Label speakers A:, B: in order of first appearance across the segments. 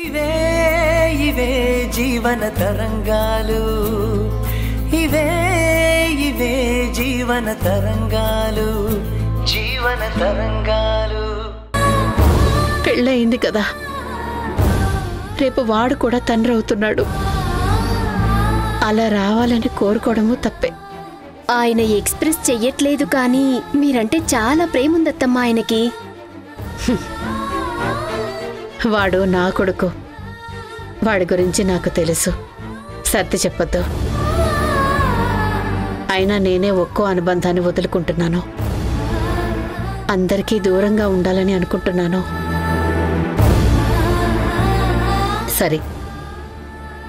A: ఇవే ఇవే జీవన తరంగాలు, ఇవే ఇవే జీవన తరంగాలు, జీవన తరంగాలు.
B: పెళ్ళయింది కదా, రేపు వాడు కూడా తండ్రి అవుతున్నాడు. అలా రావాలని కోరుకోవడము తప్పే.
C: ఆయన ఎక్స్ప్రెస్ చెయ్యట్లేదు, కానీ మీరంటే చాలా ప్రేమ ఉందత్తమ్మా ఆయనకి.
B: వాడు నా కొడుకు, వాడి గురించి నాకు తెలుసు. సర్ది చెప్పొద్దు. అయినా నేనే ఒక్కో అనుబంధాన్ని వదులుకుంటున్నాను. అందరికీ దూరంగా ఉండాలని అనుకుంటున్నాను. సరే,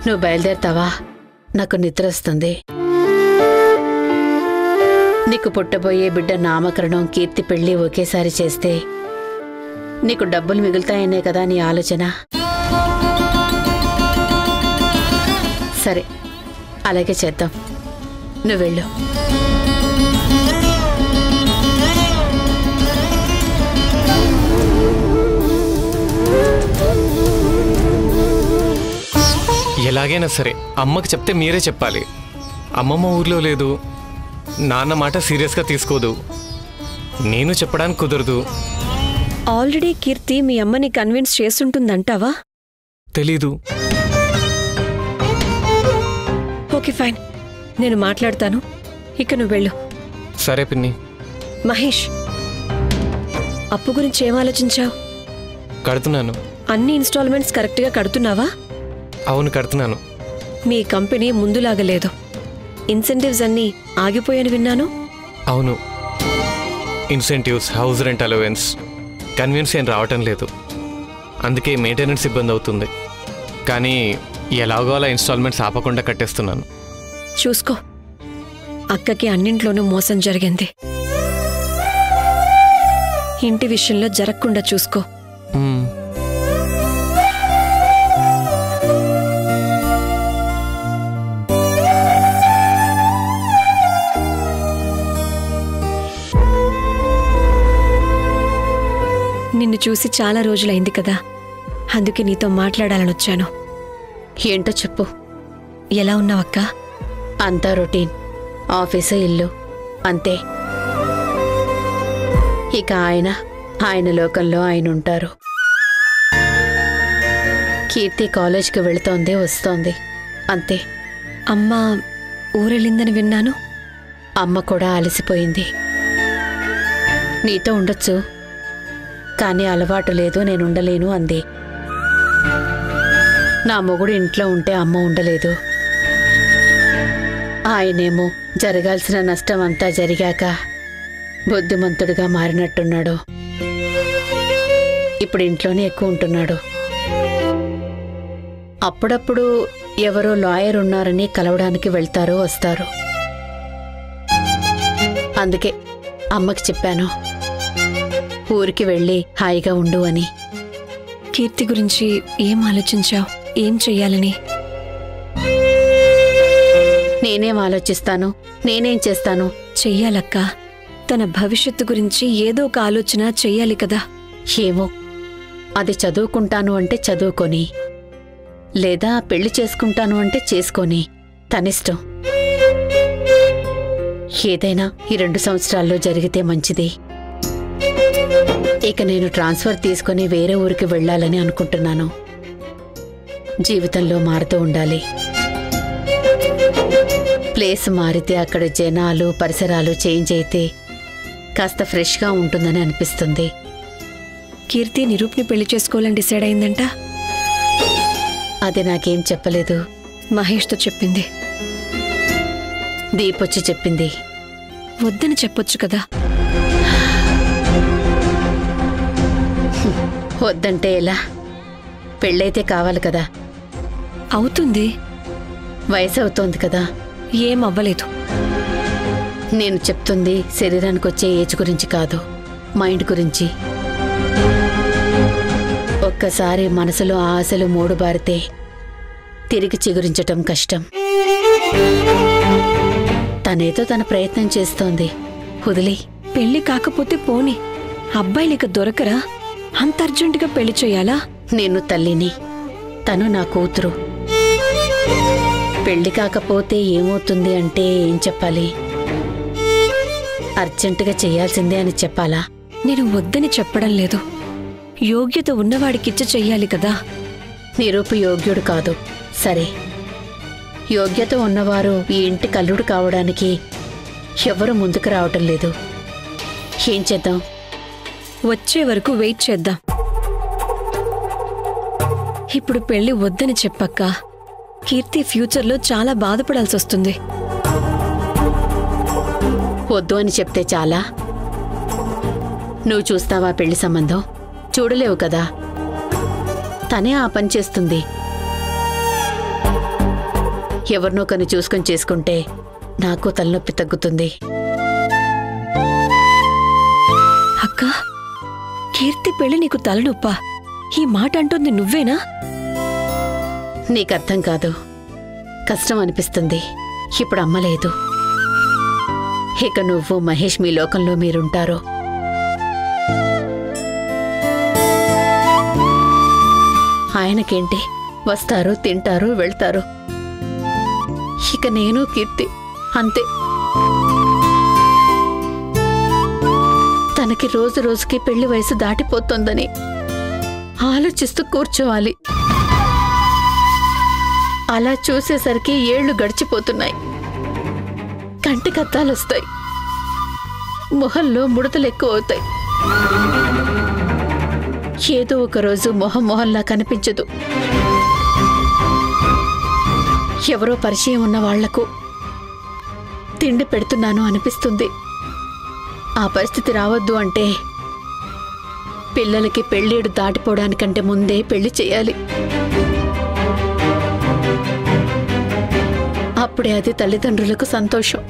B: నువ్వు బయలుదేరుతావా? నాకు నిద్ర వస్తుంది. నీకు పుట్టబోయే బిడ్డ నామకరణం, కీర్తి పెళ్లి ఒకేసారి చేస్తే నీకు డబ్బులు మిగులుతాయనే కదా నీ ఆలోచన. సరే, అలాగే చేద్దాం. నువ్వు వెళ్ళు.
D: ఎలాగైనా సరే అమ్మకి చెప్తే మీరే చెప్పాలి. అమ్మమ్మ ఊర్లో లేదు, నాన్న మాట సీరియస్గా తీసుకోదు, నేను చెప్పడానికి కుదరదు.
E: ఆల్రెడీ కీర్తి మీ అమ్మని కన్విన్స్ చేస్తుంటుందంటావా?
D: తెలీదు.
E: ఓకే ఫైన్, నేను మాట్లాడతాను. ఇక నువ్వు వెళ్ళు.
D: సరే పిన్ని.
E: మహేష్, అప్పు గురించి ఏం ఆలోచించావు?
D: కడుతున్నాను.
E: అన్ని ఇన్స్టాల్మెంట్స్ కరెక్ట్గా కడుతున్నావా?
D: అవును, కడుతున్నాను.
E: మీ కంపెనీ ముందులాగా లేదు. ఇన్సెంటివ్స్ అన్నీ ఆగిపోయాని విన్నాను.
D: అవును, incentives, house rent allowance, conveyance ఏం రావటం లేదు. అందుకే మెయింటెనెన్స్ ఇబ్బంది అవుతుంది. కానీ ఎలాగో అలా ఇన్స్టాల్మెంట్స్ ఆపకుండా కట్టేస్తున్నాను.
E: చూసుకో, అక్కకి అన్నింట్లోనూ మోసం జరిగింది. ఇంటి విషయంలో జరగకుండా చూసుకో. నిన్ను చూసి చాలా రోజులైంది కదా, అందుకే నీతో మాట్లాడాలని వచ్చాను.
B: ఏంటో చెప్పు.
E: ఎలా ఉన్నావక్క?
B: అంతా రొటీన్, ఆఫీసు, ఇల్లు, అంతే. ఇక ఆయన లోకంలో ఆయన ఉంటారు. కీర్తి కాలేజ్కి వెళుతోంది, వస్తోంది, అంతే.
E: అమ్మ ఊరెళ్ళిందని విన్నాను.
B: అమ్మ కూడా అలసిపోయింది. నీతో ఉండొచ్చు, కానీ అలవాటు లేదు, నేనుండలేను అంది. నా మొగుడు ఇంట్లో ఉంటే అమ్మ ఉండలేదు. ఆయనేమో జరగాల్సిన నష్టం అంతా జరిగాక బుద్ధిమంతుడిగా మారినట్టున్నాడు. ఇప్పుడు ఇంట్లోనే ఎక్కువ ఉంటున్నాడు. అప్పుడప్పుడు ఎవరో లాయర్ ఉన్నారని కలవడానికి వెళ్తారు, వస్తారు. అందుకే అమ్మకి చెప్పాను, ఊరికి వెళ్ళి హాయిగా ఉండు అని.
E: కీర్తి గురించి ఏం ఆలోచించావు? ఏం చెయ్యాలని?
B: నేనేం ఆలోచిస్తాను, నేనేం చేస్తాను?
E: చెయ్యాలక్క. తన భవిష్యత్తు గురించి ఏదో ఒక ఆలోచన చెయ్యాలి కదా.
B: ఏమో, అది చదువుకుంటాను అంటే చదువుకొని, లేదా పెళ్లి చేసుకుంటాను అంటే చేసుకొని, తనిష్టం. ఏదైనా ఈ 2 సంవత్సరాల్లో జరిగితే మంచిది. ఇక నేను ట్రాన్స్ఫర్ తీసుకుని వేరే ఊరికి వెళ్ళాలని అనుకుంటున్నాను. జీవితంలో మారుతూ ఉండాలి. ప్లేస్ మారితే అక్కడ జనాలు, పరిసరాలు చేంజ్ అయితే కాస్త ఫ్రెష్గా ఉంటుందని అనిపిస్తుంది.
E: కీర్తి నిరూప్ని పెళ్లి చేసుకోవాలని డిసైడ్ అయిందంట.
B: అది నాకేం చెప్పలేదు.
E: మహేష్తో చెప్పింది.
B: దీపొచ్చి చెప్పింది.
E: వద్దని చెప్పొచ్చు కదా.
B: వద్దంటే ఎలా? పెళ్ళైతే కావాలి కదా.
E: అవుతుంది.
B: వయసు అవుతోంది కదా.
E: ఏం అవ్వలేదు.
B: నేను చెప్తుంది శరీరానికి వచ్చే ఏజ్ గురించి కాదు, మైండ్ గురించి. ఒక్కసారి మనసులో ఆశలు మూడుబారితే తిరిగి చిగురించటం కష్టం. తనేదో తన ప్రయత్నం చేస్తోంది, వదిలి.
E: పెళ్లి కాకపోతే పోని, అబ్బాయిలిక దొరకరా? అంత అర్జెంటుగా పెళ్లి చేయాలా?
B: నేను తల్లిని, తను నా కూతురు. పెళ్లి కాకపోతే ఏమవుతుంది అంటే ఏం చెప్పాలి? అర్జెంటుగా చెయ్యాల్సిందే అని చెప్పాలా?
E: నేను వద్దని చెప్పడం లేదు. యోగ్యత ఉన్నవాడికిచ్చి చెయ్యాలి కదా.
B: నిరుపయోగ్యుడు కాదు. సరే, యోగ్యత ఉన్నవారు ఈ ఇంటి కల్లుడు కావడానికి ఎవరు ముందుకు రావటం లేదు. ఏం చేద్దాం?
E: వచ్చే వరకు వెయిట్ చేద్దాం. ఇప్పుడు పెళ్లి వద్దని చెప్పక్క కీర్తి ఫ్యూచర్లో చాలా బాధపడాల్సి వస్తుంది.
B: వద్దు అని చెప్తే చాలా? నువ్వు చూస్తావా పెళ్లి సంబంధం? చూడలేవు కదా. తనే ఆ పని చేస్తుంది. ఎవరినో కని చూసుకొని చేసుకుంటే నాకు తలనొప్పి తగ్గుతుంది.
E: అక్క, కీర్తి పెళ్లి నీకు తలనొప్పా? ఈ మాట అంటుంది నువ్వేనా?
B: నీకర్థం కాదు. కష్టం అనిపిస్తుంది. ఇప్పుడు అమ్మ లేదు. ఇక నువ్వు మహేష్ మీ లోకంలో మీరుంటారు. ఆయనకేంటి, వస్తారు, తింటారు, వెళ్తారు. ఇక నేను కీర్తి అంతే. తనకి రోజు రోజుకి పెళ్లి వయసు దాటిపోతోందని ఆలోచిస్తూ కూర్చోవాలి. అలా చూసేసరికి ఏళ్లు గడిచిపోతున్నాయి. కంటికత్తాలొస్తాయి. మొహంలో ముడతలు ఎక్కువ అవుతాయి. ఏదో ఒకరోజు మొహంలా కనిపించదు. ఎవరో పరిచయం ఉన్న వాళ్లకు తిండి పెడుతున్నాను అనిపిస్తుంది. ఆ పరిస్థితి రావద్దు అంటే పిల్లలకి పెళ్ళేడు దాటిపోవడానికంటే ముందే పెళ్లి చేయాలి. అప్పుడే అది తల్లిదండ్రులకు సంతోషం.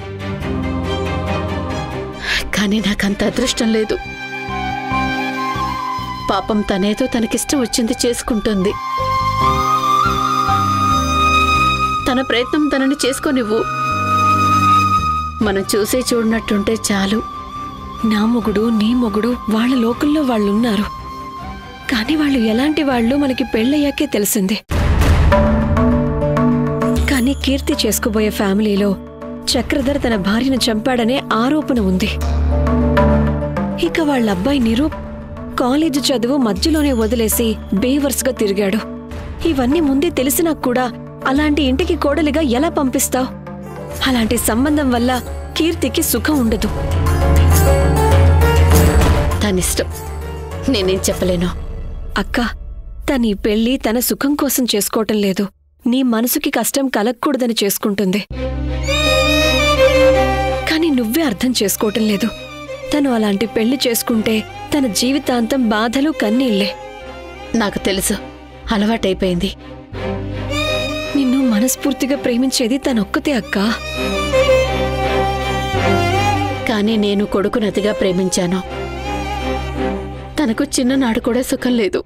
B: కానీ నాకంత అదృష్టం లేదు. పాపం తనేదో తనకిష్టం వచ్చింది చేసుకుంటుంది. తన ప్రయత్నం తనని చేసుకోనివ్వు. మనం చూసే చూడనట్టుంటే చాలు.
E: నా మొగుడు, నీ మొగుడు వాళ్ళ లోకంలో వాళ్ళున్నారు. కానీ వాళ్ళు ఎలాంటి వాళ్ళు మనకి పెళ్ళయ్యాకే తెలిసింది. కానీ కీర్తి చేసుకోబోయే ఫ్యామిలీలో చక్రధర్ తన భార్యను చంపాడనే ఆరోపణ ఉంది. ఇక వాళ్ళ అబ్బాయి నిరూప్ కాలేజీ చదువు మధ్యలోనే వదిలేసి బేవర్స్గా తిరిగాడు. ఇవన్నీ ముందే తెలిసినా కూడా అలాంటి ఇంటికి కోడలిగా ఎలా పంపిస్తావు? అలాంటి సంబంధం వల్ల కీర్తికి సుఖం ఉండదు.
B: తనిష్టం, నేనేం చెప్పలేను.
E: అక్క, తన ఈ పెళ్లి తన సుఖం కోసం చేసుకోవటం లేదు, నీ మనసుకి కష్టం కలగకూడదని చేసుకుంటుంది. కానీ నువ్వే అర్థం చేసుకోవటం లేదు. తను అలాంటి పెళ్లి చేసుకుంటే తన జీవితాంతం బాధలు కన్నీళ్లే.
B: నాకు తెలుసు, అలవాటైపోయింది.
E: నిన్ను మనస్ఫూర్తిగా ప్రేమించేది తనొక్కతే అక్క.
B: కానీ నేను కొడుకునతిగా ప్రేమించాను. తనకు చిన్ననాడు కూడా సుఖం లేదు.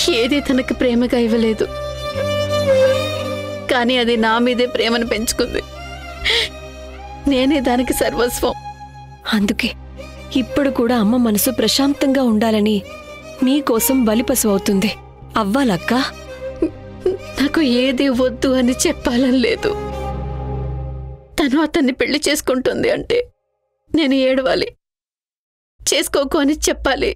B: ఏది తనకు ప్రేమగా ఇవ్వలేదు. కానీ అది నా మీదే ప్రేమను పెంచుకుంది. నేనే దానికి సర్వస్వం.
E: అందుకే ఇప్పుడు కూడా అమ్మ మనసు ప్రశాంతంగా ఉండాలని నీకోసం బలిపశు అవుతుంది. అవ్వాలక్కా?
B: నాకు ఏది వద్దు అని చెప్పాలని లేదు. తను అతన్ని పెళ్లి చేసుకుంటుంది అంటే నేను ఏడవాలి, చేసుకోకు అని చెప్పాలి.